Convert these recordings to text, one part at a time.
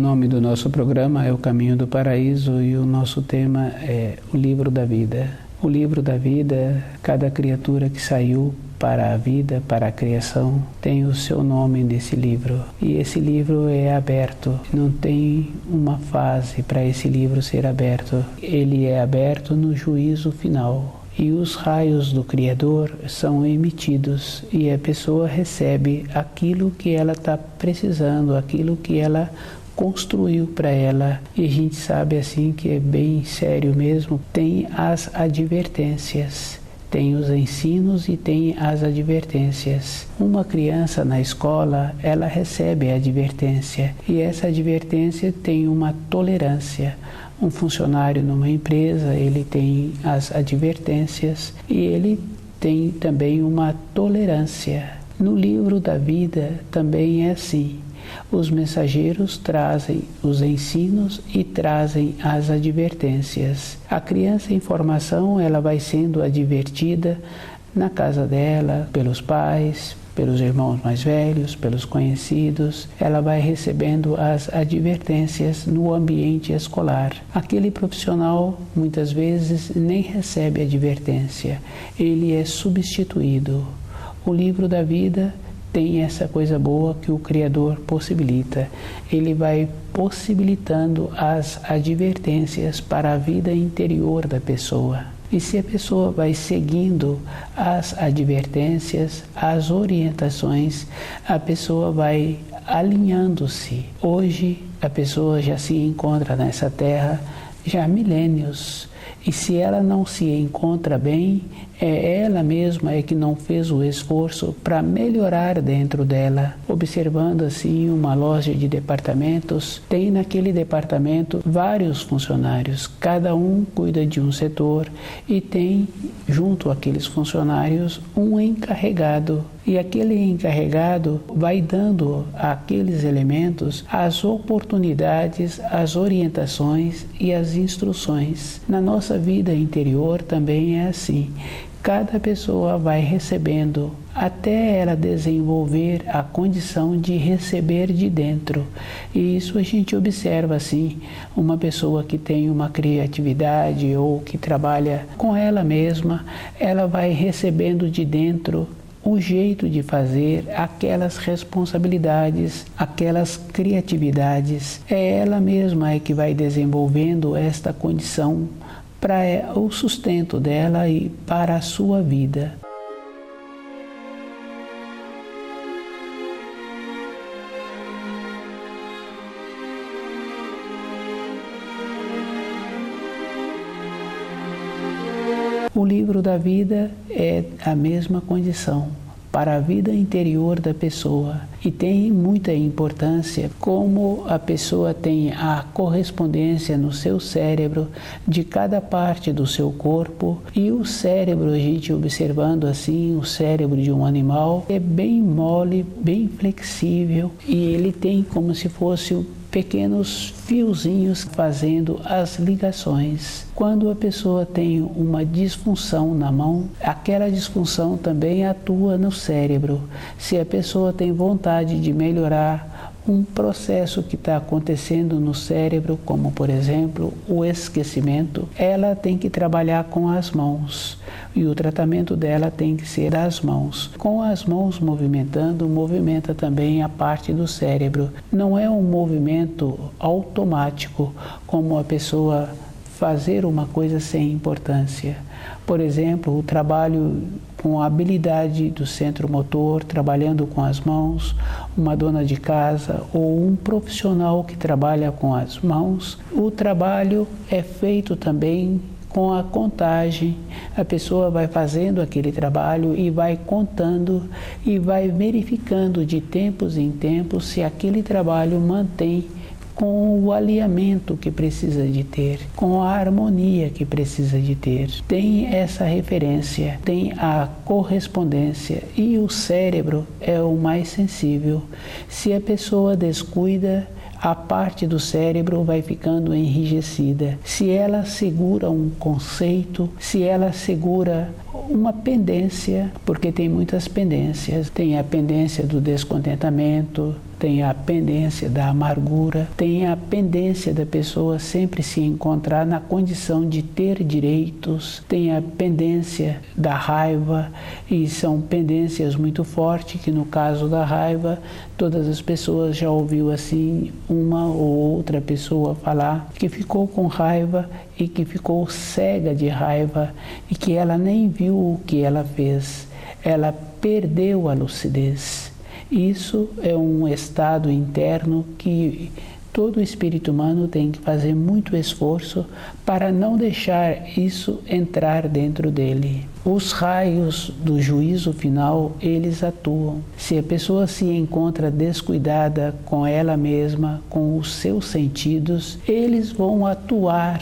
nome do nosso programa é O Caminho do Paraíso e o nosso tema é o Livro da Vida. O livro da vida, cada criatura que saiu para a vida, para a criação, tem o seu nome nesse livro. E esse livro é aberto, não tem uma fase para esse livro ser aberto. Ele é aberto no juízo final. E os raios do Criador são emitidos e a pessoa recebe aquilo que ela está precisando, aquilo que ela construiu para ela. E a gente sabe assim que é bem sério mesmo. Tem as advertências, tem os ensinos e tem as advertências. Uma criança na escola, ela recebe a advertência e essa advertência tem uma tolerância. Um funcionário numa empresa, ele tem as advertências e ele tem também uma tolerância. No livro da vida também é assim. Os mensageiros trazem os ensinos e trazem as advertências. A criança em formação, ela vai sendo advertida na casa dela, pelos pais, pelos irmãos mais velhos, pelos conhecidos. Ela vai recebendo as advertências no ambiente escolar. Aquele profissional, muitas vezes, nem recebe advertência. Ele é substituído. O livro da vida tem essa coisa boa que o Criador possibilita. Ele vai possibilitando as advertências para a vida interior da pessoa. E se a pessoa vai seguindo as advertências, as orientações, a pessoa vai alinhando-se. Hoje a pessoa já se encontra nessa terra já há milênios. E se ela não se encontra bem, é ela mesma que não fez o esforço para melhorar dentro dela. Observando assim uma loja de departamentos, tem naquele departamento vários funcionários, cada um cuida de um setor e tem junto àqueles funcionários um encarregado. E aquele encarregado vai dando àqueles elementos as oportunidades, as orientações e as instruções. Na nossa vida interior também é assim. Cada pessoa vai recebendo até ela desenvolver a condição de receber de dentro. E isso a gente observa assim, uma pessoa que tem uma criatividade ou que trabalha com ela mesma, ela vai recebendo de dentro o jeito de fazer aquelas responsabilidades, aquelas criatividades. É ela mesma que vai desenvolvendo esta condição para o sustento dela e para a sua vida. O livro da vida é a mesma condição para a vida interior da pessoa e tem muita importância como a pessoa tem a correspondência no seu cérebro de cada parte do seu corpo. E o cérebro, a gente observando assim, o cérebro de um animal é bem mole, bem flexível e ele tem como se fosse pequenos fiozinhos fazendo as ligações. Quando a pessoa tem uma disfunção na mão, aquela disfunção também atua no cérebro. Se a pessoa tem vontade de melhorar um processo que está acontecendo no cérebro, como por exemplo o esquecimento, ela tem que trabalhar com as mãos e o tratamento dela tem que ser das mãos. Com as mãos movimentando, movimenta também a parte do cérebro. Não é um movimento automático como a pessoa fazer uma coisa sem importância. Por exemplo, o trabalho com a habilidade do centro motor, trabalhando com as mãos, uma dona de casa ou um profissional que trabalha com as mãos, o trabalho é feito também com a contagem. A pessoa vai fazendo aquele trabalho e vai contando e vai verificando de tempos em tempos se aquele trabalho mantém com o alinhamento que precisa de ter, com a harmonia que precisa de ter. Tem essa referência, tem a correspondência e o cérebro é o mais sensível. Se a pessoa descuida, a parte do cérebro vai ficando enrijecida. Se ela segura um conceito, se ela segura uma pendência, porque tem muitas pendências, tem a pendência do descontentamento, tem a pendência da amargura, tem a pendência da pessoa sempre se encontrar na condição de ter direitos, tem a pendência da raiva, e são pendências muito fortes que no caso da raiva, todas as pessoas já ouviu assim uma ou outra pessoa falar que ficou com raiva e que ficou cega de raiva e que ela nem viu o que ela fez, ela perdeu a lucidez. Isso é um estado interno que todo espírito humano tem que fazer muito esforço para não deixar isso entrar dentro dele. Os raios do juízo final, eles atuam. Se a pessoa se encontra descuidada com ela mesma, com os seus sentidos, eles vão atuar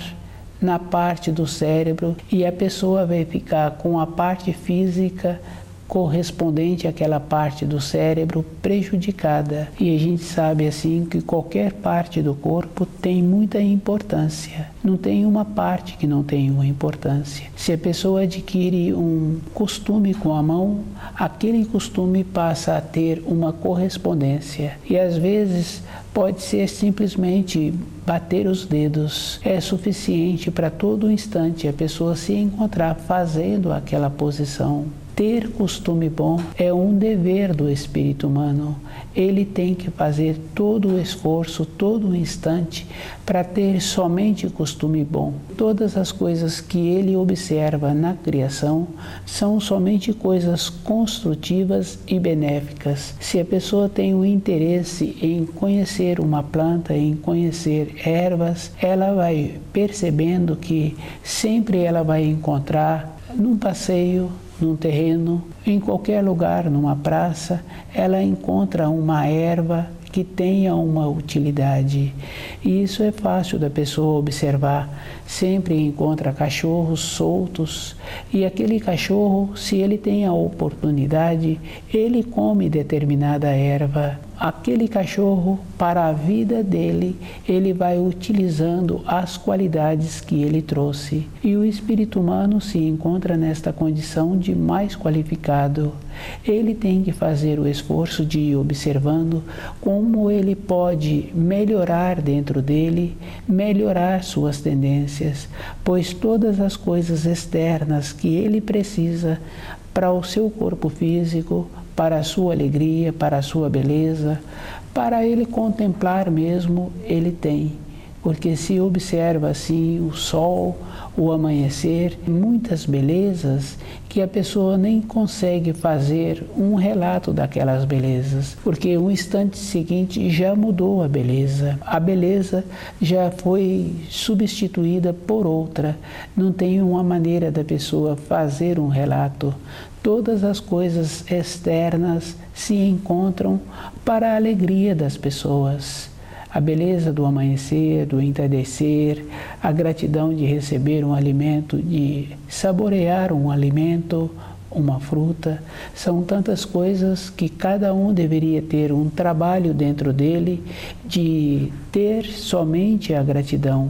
na parte do cérebro e a pessoa vai ficar com a parte física correspondente àquela parte do cérebro prejudicada. E a gente sabe assim que qualquer parte do corpo tem muita importância. Não tem uma parte que não tem uma importância. Se a pessoa adquire um costume com a mão, aquele costume passa a ter uma correspondência. E às vezes pode ser simplesmente bater os dedos. É suficiente para todo instante a pessoa se encontrar fazendo aquela posição. Ter costume bom é um dever do espírito humano. Ele tem que fazer todo o esforço, todo o instante, para ter somente costume bom. Todas as coisas que ele observa na criação são somente coisas construtivas e benéficas. Se a pessoa tem o interesse em conhecer uma planta, em conhecer ervas, ela vai percebendo que sempre ela vai encontrar num passeio, num terreno, em qualquer lugar, numa praça, ela encontra uma erva que tenha uma utilidade. E isso é fácil da pessoa observar. Sempre encontra cachorros soltos e aquele cachorro, se ele tem a oportunidade, ele come determinada erva. Aquele cachorro, para a vida dele, ele vai utilizando as qualidades que ele trouxe. E o espírito humano se encontra nesta condição de mais qualificado. Ele tem que fazer o esforço de ir observando como ele pode melhorar dentro dele, melhorar suas tendências, pois todas as coisas externas que ele precisa para o seu corpo físico, para a sua alegria, para a sua beleza, para ele contemplar mesmo, ele tem. Porque se observa assim o sol, o amanhecer, muitas belezas que a pessoa nem consegue fazer um relato daquelas belezas, porque o instante seguinte já mudou a beleza. A beleza já foi substituída por outra. Não tem uma maneira da pessoa fazer um relato. Todas as coisas externas se encontram para a alegria das pessoas. A beleza do amanhecer, do entardecer, a gratidão de receber um alimento, de saborear um alimento, uma fruta, são tantas coisas que cada um deveria ter um trabalho dentro dele de ter somente a gratidão.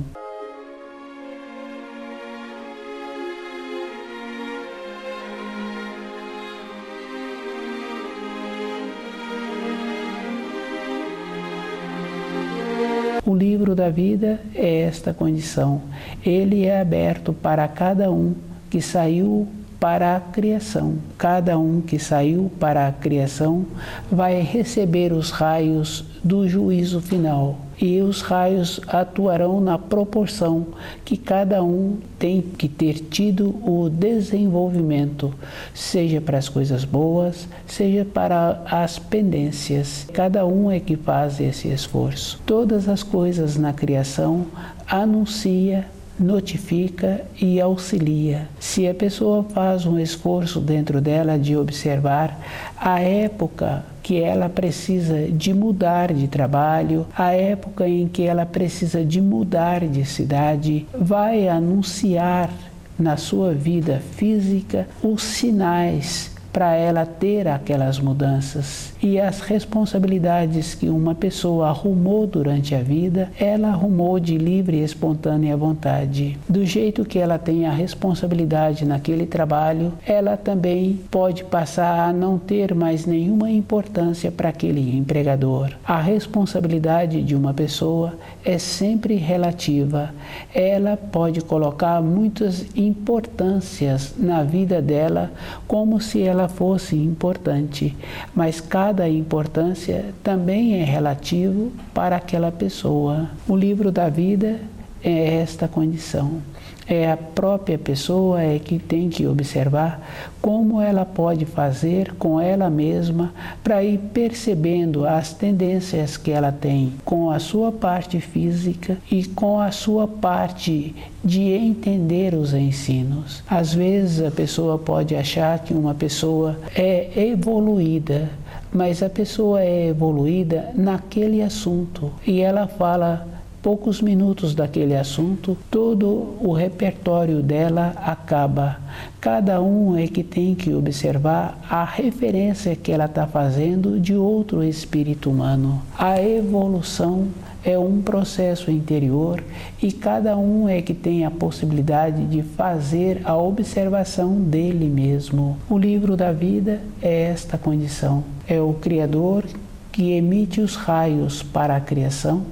O livro da vida é esta condição. Ele é aberto para cada um que saiu para a criação. Cada um que saiu para a criação vai receber os raios do juízo final. E os raios atuarão na proporção que cada um tem que ter tido o desenvolvimento, seja para as coisas boas, seja para as pendências. Cada um é que faz esse esforço. Todas as coisas na criação anuncia, notifica e auxilia. Se a pessoa faz um esforço dentro dela de observar a época que ela precisa de mudar de trabalho, a época em que ela precisa de mudar de cidade, vai anunciar na sua vida física os sinais para ela ter aquelas mudanças. E as responsabilidades que uma pessoa arrumou durante a vida, ela arrumou de livre e espontânea vontade. Do jeito que ela tem a responsabilidade naquele trabalho, ela também pode passar a não ter mais nenhuma importância para aquele empregador. A responsabilidade de uma pessoa é sempre relativa. Ela pode colocar muitas importâncias na vida dela como se ela fosse importante, mas cada importância também é relativo para aquela pessoa. O livro da vida é esta condição. É a própria pessoa que tem que observar como ela pode fazer com ela mesma para ir percebendo as tendências que ela tem com a sua parte física e com a sua parte de entender os ensinos. Às vezes a pessoa pode achar que uma pessoa é evoluída, mas a pessoa é evoluída naquele assunto e ela fala poucos minutos daquele assunto, todo o repertório dela acaba. Cada um é que tem que observar a referência que ela está fazendo de outro espírito humano. A evolução é um processo interior e cada um é que tem a possibilidade de fazer a observação dele mesmo. O livro da vida é esta condição. É o Criador que emite os raios para a criação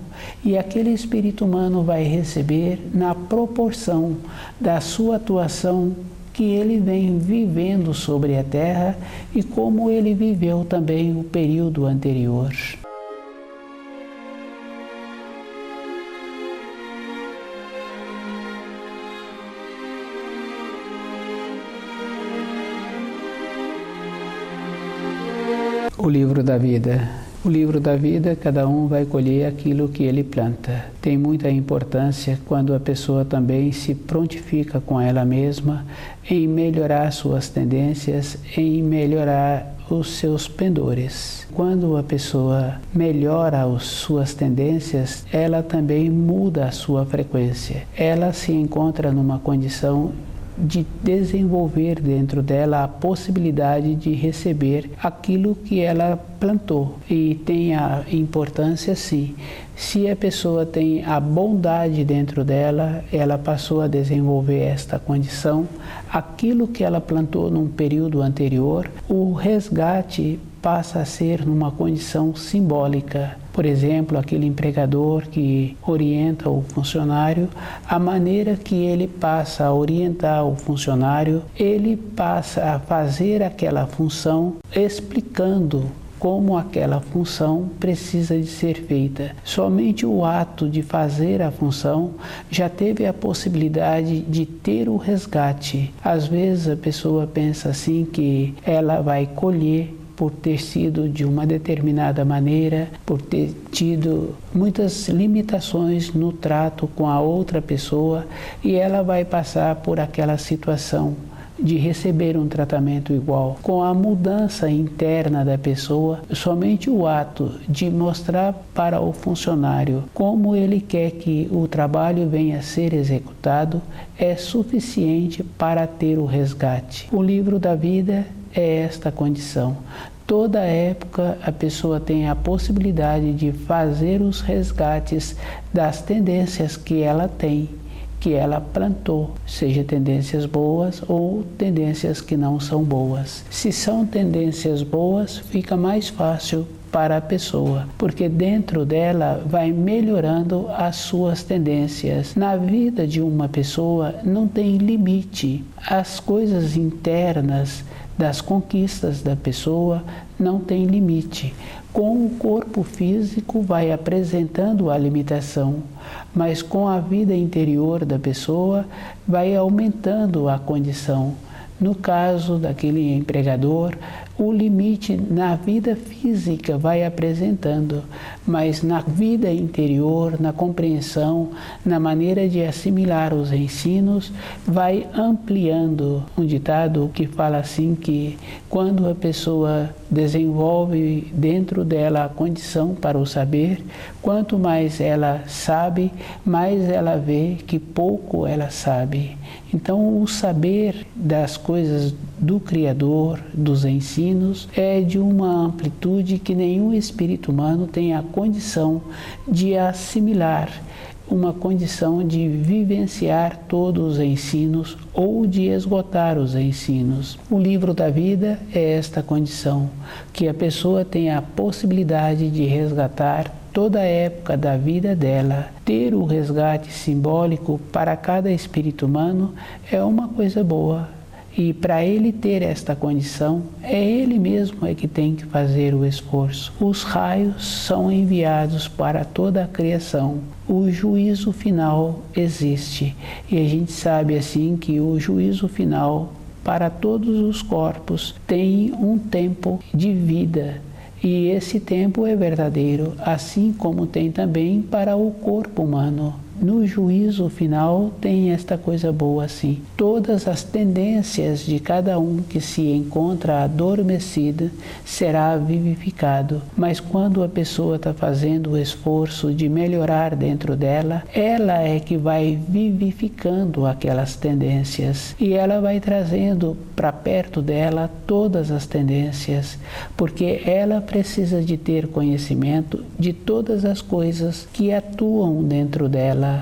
e aquele espírito humano vai receber na proporção da sua atuação que ele vem vivendo sobre a Terra e como ele viveu também o período anterior. O livro da vida. O livro da vida, cada um vai colher aquilo que ele planta. Tem muita importância quando a pessoa também se prontifica com ela mesma em melhorar suas tendências, em melhorar os seus pendores. Quando a pessoa melhora as suas tendências, ela também muda a sua frequência. Ela se encontra numa condição de desenvolver dentro dela a possibilidade de receber aquilo que ela plantou. E tem a importância, sim. Se a pessoa tem a bondade dentro dela, ela passou a desenvolver esta condição, aquilo que ela plantou num período anterior, o resgate passa a ser numa condição simbólica. Por exemplo, aquele empregador que orienta o funcionário, a maneira que ele passa a orientar o funcionário, ele passa a fazer aquela função explicando como aquela função precisa de ser feita. Somente o ato de fazer a função já teve a possibilidade de ter o resgate. Às vezes a pessoa pensa assim que ela vai colher por ter sido de uma determinada maneira, por ter tido muitas limitações no trato com a outra pessoa e ela vai passar por aquela situação de receber um tratamento igual. Com a mudança interna da pessoa, somente o ato de mostrar para o funcionário como ele quer que o trabalho venha a ser executado é suficiente para ter o resgate. O livro da vida é esta condição. Toda época a pessoa tem a possibilidade de fazer os resgates das tendências que ela tem, que ela plantou, seja tendências boas ou tendências que não são boas. Se são tendências boas, fica mais fácil para a pessoa, porque dentro dela vai melhorando as suas tendências. Na vida de uma pessoa não tem limite. As coisas internas das conquistas da pessoa não tem limite. Com o corpo físico vai apresentando a limitação, mas com a vida interior da pessoa vai aumentando a condição. No caso daquele empregador, o limite na vida física vai apresentando, mas na vida interior, na compreensão, na maneira de assimilar os ensinos, vai ampliando. Um ditado que fala assim que quando a pessoa desenvolve dentro dela a condição para o saber, quanto mais ela sabe, mais ela vê que pouco ela sabe. Então o saber das coisas do Criador, dos ensinos, é de uma amplitude que nenhum espírito humano tem a condição de assimilar, uma condição de vivenciar todos os ensinos ou de esgotar os ensinos. O livro da vida é esta condição, que a pessoa tem a possibilidade de resgatar toda a época da vida dela. Ter o resgate simbólico para cada espírito humano é uma coisa boa. E para ele ter esta condição, é ele mesmo que tem que fazer o esforço. Os raios são enviados para toda a criação. O juízo final existe. E a gente sabe assim que o juízo final para todos os corpos tem um tempo de vida. E esse tempo é verdadeiro, assim como tem também para o corpo humano. No juízo final tem esta coisa boa assim. Todas as tendências de cada um que se encontra adormecida será vivificado. Mas quando a pessoa está fazendo o esforço de melhorar dentro dela, ela é que vai vivificando aquelas tendências. E ela vai trazendo para perto dela todas as tendências, porque ela precisa de ter conhecimento de todas as coisas que atuam dentro dela.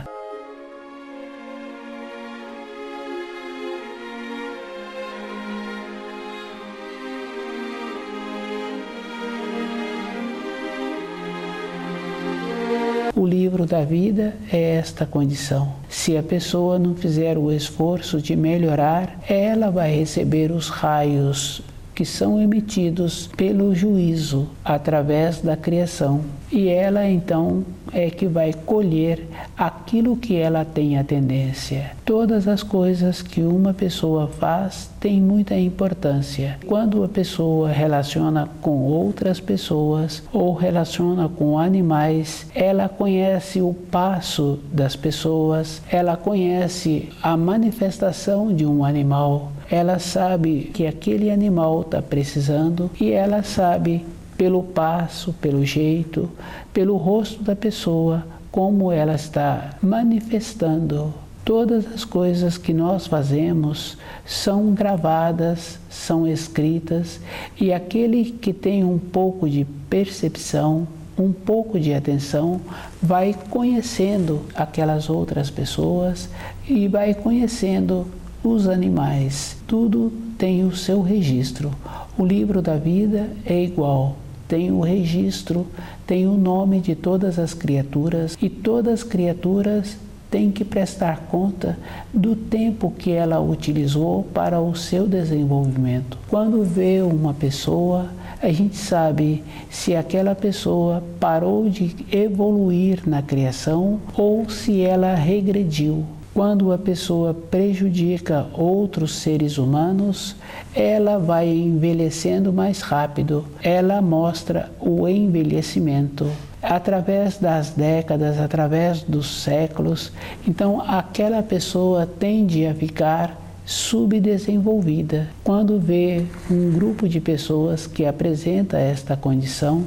O livro da vida é esta condição. Se a pessoa não fizer o esforço de melhorar, ela vai receber os raios que são emitidos pelo juízo através da criação. E ela então é que vai colher aquilo que ela tem a tendência. Todas as coisas que uma pessoa faz têm muita importância. Quando a pessoa relaciona com outras pessoas ou relaciona com animais, ela conhece o passo das pessoas, ela conhece a manifestação de um animal, ela sabe que aquele animal está precisando e ela sabe pelo passo, pelo jeito, pelo rosto da pessoa, como ela está manifestando. Todas as coisas que nós fazemos são gravadas, são escritas, e aquele que tem um pouco de percepção, um pouco de atenção, vai conhecendo aquelas outras pessoas e vai conhecendo os animais. Tudo tem o seu registro. O livro da vida é igual. Tem o registro, tem o nome de todas as criaturas e todas as criaturas têm que prestar conta do tempo que ela utilizou para o seu desenvolvimento. Quando vê uma pessoa, a gente sabe se aquela pessoa parou de evoluir na criação ou se ela regrediu. Quando a pessoa prejudica outros seres humanos, ela vai envelhecendo mais rápido. Ela mostra o envelhecimento através das décadas, através dos séculos. Então, aquela pessoa tende a ficar subdesenvolvida. Quando vê um grupo de pessoas que apresenta esta condição,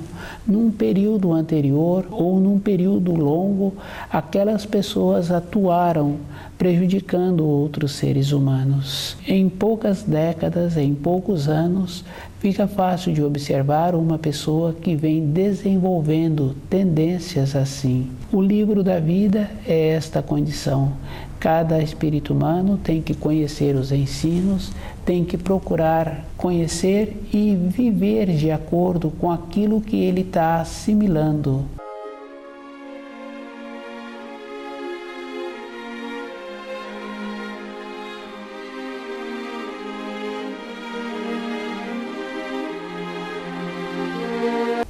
num período anterior ou num período longo, aquelas pessoas atuaram prejudicando outros seres humanos. Em poucas décadas, em poucos anos, fica fácil de observar uma pessoa que vem desenvolvendo tendências assim. O livro da vida é esta condição. Cada espírito humano tem que conhecer os ensinos, tem que procurar conhecer e viver de acordo com aquilo que ele está assimilando.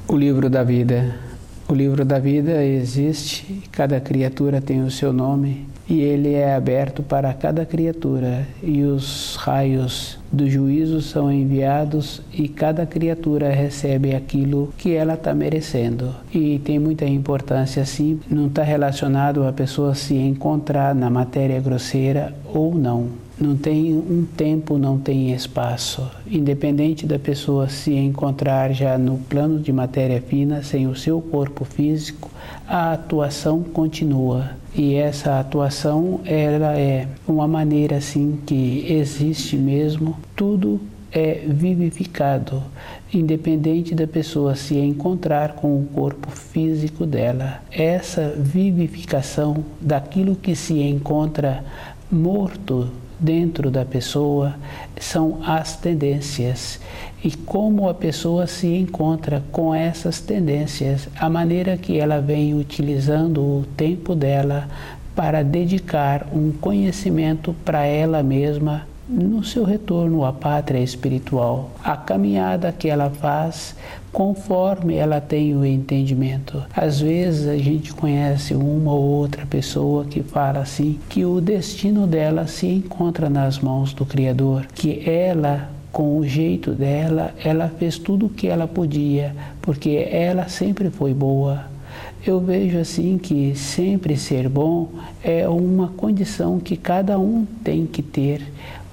O livro da vida. O livro da vida existe, cada criatura tem o seu nome e ele é aberto para cada criatura, e os raios do juízo são enviados e cada criatura recebe aquilo que ela está merecendo. E tem muita importância sim, não está relacionado a pessoa se encontrar na matéria grosseira ou não. Não tem um tempo, não tem espaço. Independente da pessoa se encontrar já no plano de matéria fina, sem o seu corpo físico, a atuação continua. E essa atuação, ela é uma maneira assim que existe mesmo. Tudo é vivificado, independente da pessoa se encontrar com o corpo físico dela. Essa vivificação daquilo que se encontra morto dentro da pessoa são as tendências. E como a pessoa se encontra com essas tendências, a maneira que ela vem utilizando o tempo dela para dedicar um conhecimento para ela mesma no seu retorno à pátria espiritual, a caminhada que ela faz conforme ela tem o entendimento. Às vezes a gente conhece uma ou outra pessoa que fala assim, que o destino dela se encontra nas mãos do Criador, que ela, com o jeito dela, ela fez tudo o que ela podia, porque ela sempre foi boa. Eu vejo assim que sempre ser bom é uma condição que cada um tem que ter,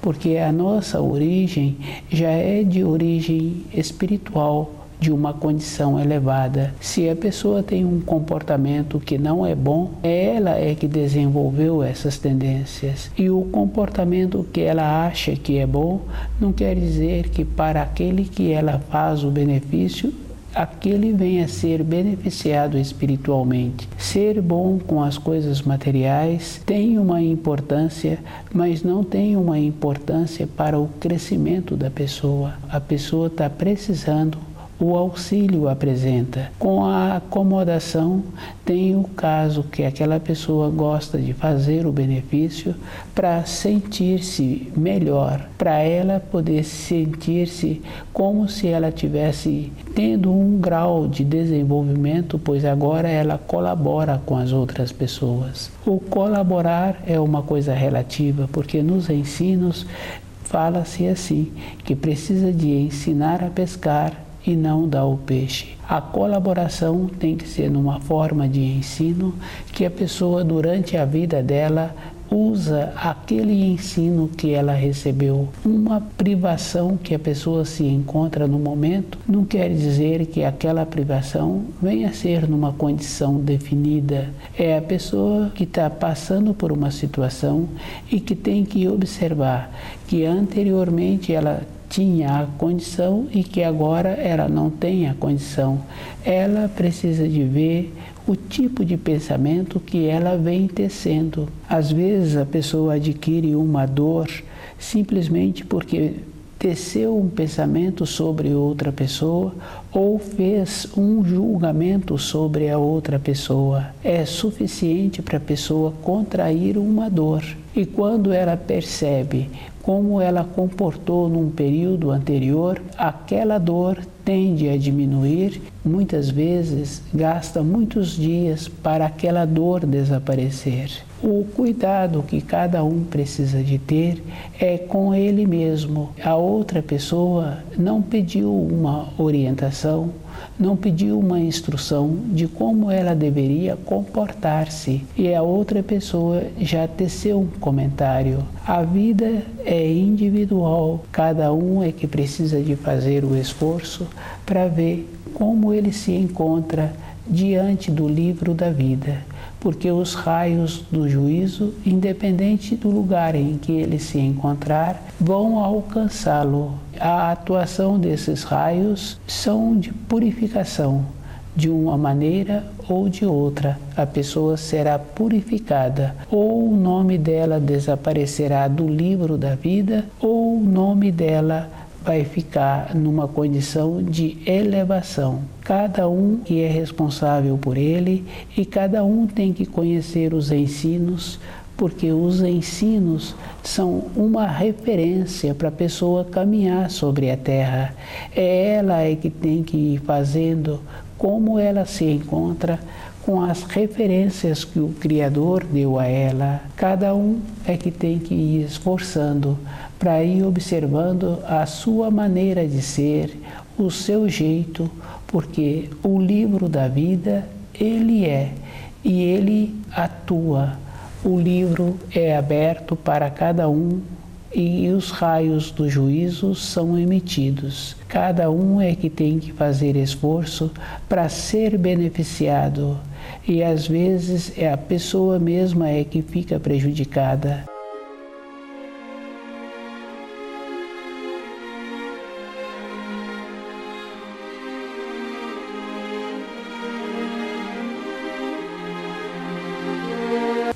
porque a nossa origem já é de origem espiritual, de uma condição elevada. Se a pessoa tem um comportamento que não é bom, ela é que desenvolveu essas tendências. E o comportamento que ela acha que é bom, não quer dizer que para aquele que ela faz o benefício, aquele venha a ser beneficiado espiritualmente. Ser bom com as coisas materiais tem uma importância, mas não tem uma importância para o crescimento da pessoa. A pessoa está precisando, o auxílio apresenta. Com a acomodação, tem o caso que aquela pessoa gosta de fazer o benefício para sentir-se melhor, para ela poder sentir-se como se ela tivesse tendo um grau de desenvolvimento, pois agora ela colabora com as outras pessoas. O colaborar é uma coisa relativa, porque nos ensinos fala-se assim, que precisa de ensinar a pescar e não dá o peixe. A colaboração tem que ser numa forma de ensino que a pessoa durante a vida dela usa aquele ensino que ela recebeu. Uma privação que a pessoa se encontra no momento não quer dizer que aquela privação venha a ser numa condição definida. É a pessoa que está passando por uma situação e que tem que observar que anteriormente ela tinha a condição e que agora ela não tem a condição. Ela precisa de ver o tipo de pensamento que ela vem tecendo. Às vezes a pessoa adquire uma dor simplesmente porque teceu um pensamento sobre outra pessoa ou fez um julgamento sobre a outra pessoa. É suficiente para a pessoa contrair uma dor. E quando ela percebe como ela comportou num período anterior, aquela dor tende a diminuir. Muitas vezes gasta muitos dias para aquela dor desaparecer. O cuidado que cada um precisa de ter é com ele mesmo. A outra pessoa não pediu uma orientação, não pediu uma instrução de como ela deveria comportar-se. E a outra pessoa já teceu um comentário. A vida é individual, cada um é que precisa de fazer o esforço para ver como ele se encontra diante do livro da vida. Porque os raios do juízo, independente do lugar em que ele se encontrar, vão alcançá-lo. A atuação desses raios são de purificação. De uma maneira ou de outra, a pessoa será purificada. Ou o nome dela desaparecerá do livro da vida, ou o nome dela vai ficar numa condição de elevação. Cada um que é responsável por ele e cada um tem que conhecer os ensinos, porque os ensinos são uma referência para a pessoa caminhar sobre a terra. É ela que tem que ir fazendo como ela se encontra com as referências que o Criador deu a ela. Cada um é que tem que ir esforçando para ir observando a sua maneira de ser, o seu jeito, porque o livro da vida, ele é e ele atua. O livro é aberto para cada um e os raios do juízo são emitidos. Cada um é que tem que fazer esforço para ser beneficiado e às vezes é a pessoa mesma é que fica prejudicada.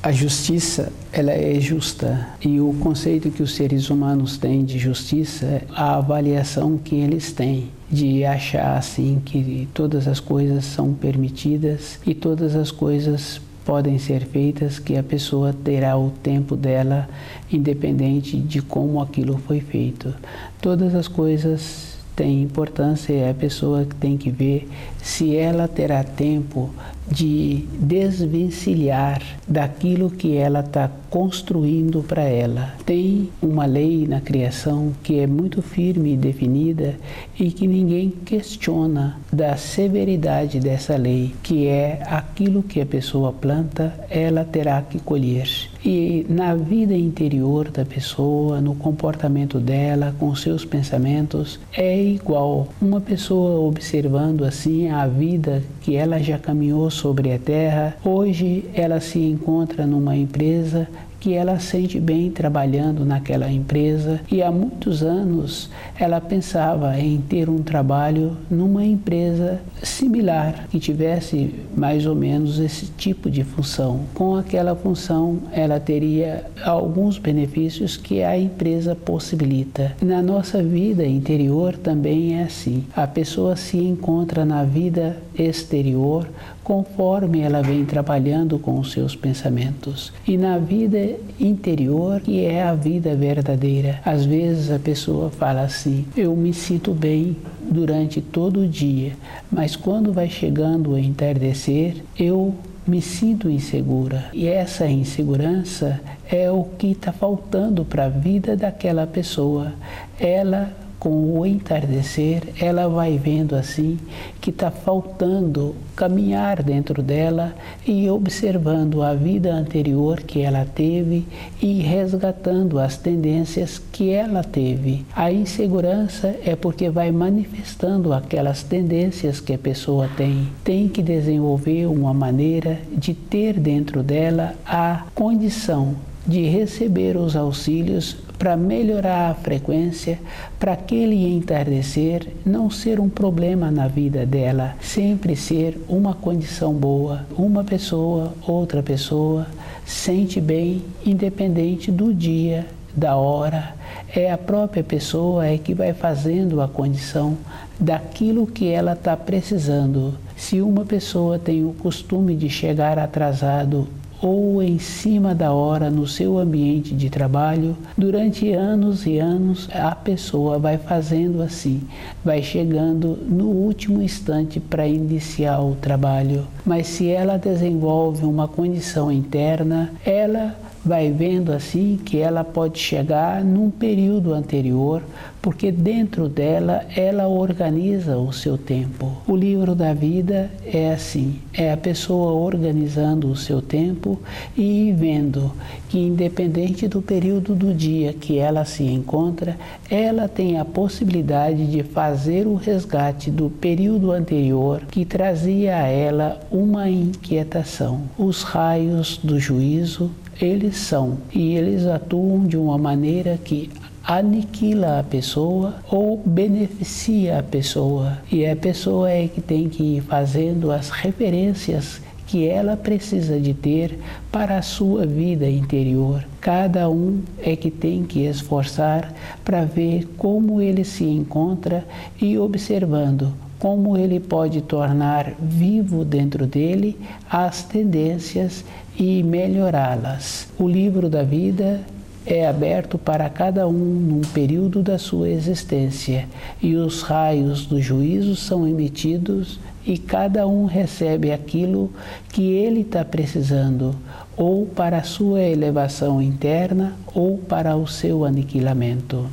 A justiça, ela é justa, e o conceito que os seres humanos têm de justiça é a avaliação que eles têm de achar assim que todas as coisas são permitidas e todas as coisas podem ser feitas, que a pessoa terá o tempo dela, independente de como aquilo foi feito. Todas as coisas têm importância e é a pessoa que tem que ver se ela terá tempo de desvencilhar daquilo que ela está construindo para ela. Tem uma lei na criação que é muito firme e definida e que ninguém questiona da severidade dessa lei, que é aquilo que a pessoa planta, ela terá que colher. E na vida interior da pessoa, no comportamento dela, com seus pensamentos, é igual. Uma pessoa observando assim a vida que ela já caminhou sobre a terra, hoje ela se encontra numa empresa que ela sente bem trabalhando naquela empresa e há muitos anos ela pensava em ter um trabalho numa empresa similar, que tivesse mais ou menos esse tipo de função. Com aquela função ela teria alguns benefícios que a empresa possibilita. Na nossa vida interior também é assim. A pessoa se encontra na vida exterior conforme ela vem trabalhando com os seus pensamentos. E na vida interior, que é a vida verdadeira. Às vezes a pessoa fala assim: eu me sinto bem durante todo o dia, mas quando vai chegando o entardecer, eu me sinto insegura. E essa insegurança é o que está faltando para a vida daquela pessoa. Ela, com o entardecer, ela vai vendo assim que está faltando caminhar dentro dela e observando a vida anterior que ela teve e resgatando as tendências que ela teve. A insegurança é porque vai manifestando aquelas tendências que a pessoa tem. Tem que desenvolver uma maneira de ter dentro dela a condição de receber os auxílios para melhorar a frequência, para aquele entardecer não ser um problema na vida dela, sempre ser uma condição boa. Uma pessoa, outra pessoa, sente bem independente do dia, da hora. É a própria pessoa que vai fazendo a condição daquilo que ela está precisando. Se uma pessoa tem o costume de chegar atrasado ou em cima da hora no seu ambiente de trabalho, durante anos e anos a pessoa vai fazendo assim, vai chegando no último instante para iniciar o trabalho. Mas se ela desenvolve uma condição interna, ela vai vendo assim que ela pode chegar num período anterior, porque dentro dela ela organiza o seu tempo. O livro da vida é assim, é a pessoa organizando o seu tempo e vendo que independente do período do dia que ela se encontra, ela tem a possibilidade de fazer o resgate do período anterior que trazia a ela uma inquietação. Os raios do juízo, eles são, e eles atuam de uma maneira que aniquila a pessoa ou beneficia a pessoa. E a pessoa é que tem que ir fazendo as referências que ela precisa de ter para a sua vida interior. Cada um é que tem que esforçar para ver como ele se encontra e observando como ele pode tornar vivo dentro dele as tendências e melhorá-las. O livro da vida é aberto para cada um num período da sua existência e os raios do juízo são emitidos e cada um recebe aquilo que ele está precisando, ou para a sua elevação interna ou para o seu aniquilamento.